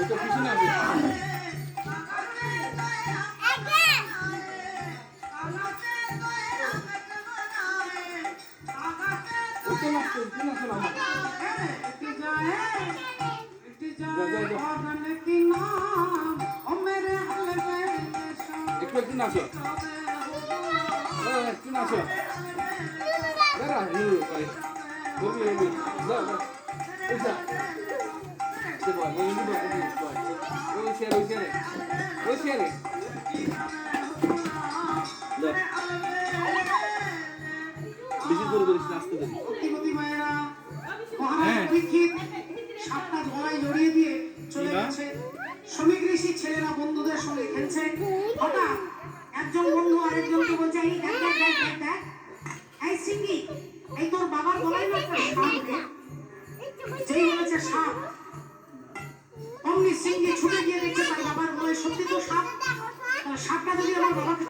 এটা পিছনে আছে। ওটা নাচতে কি নাচো না একটু নাচো একটু নাচো দাঁড়া হিরো করে বলবি বলবি যাও যাও ওইটা সে বল ওই নিবো ওই শেয়ার ওই শেয়ারে বেশি করে বলিস নাচতে দেন অতিমতি মায়েরা মহারাজ দীক্ষিত সাতটা গলায় জড়িয়ে দিয়ে চলে গেছে। শ্রমিক ঋষি ছেলেরা বন্ধুদের সঙ্গে খেলছে। হঠাৎ একজন বন্ধু আরেকজনকে বলছে এই দেখ দেখ দেখ দেখ দেখ এই সিঙ্গি এই তোর বাবার গলায় না একটা সাপ রে। যেই বলেছে সাপ অমনি সিঙ্গি ছুটে গিয়ে দেখছে তার বাবার গলায় সত্যি তো সাপ। সাপটা যদি আমার বাবাকে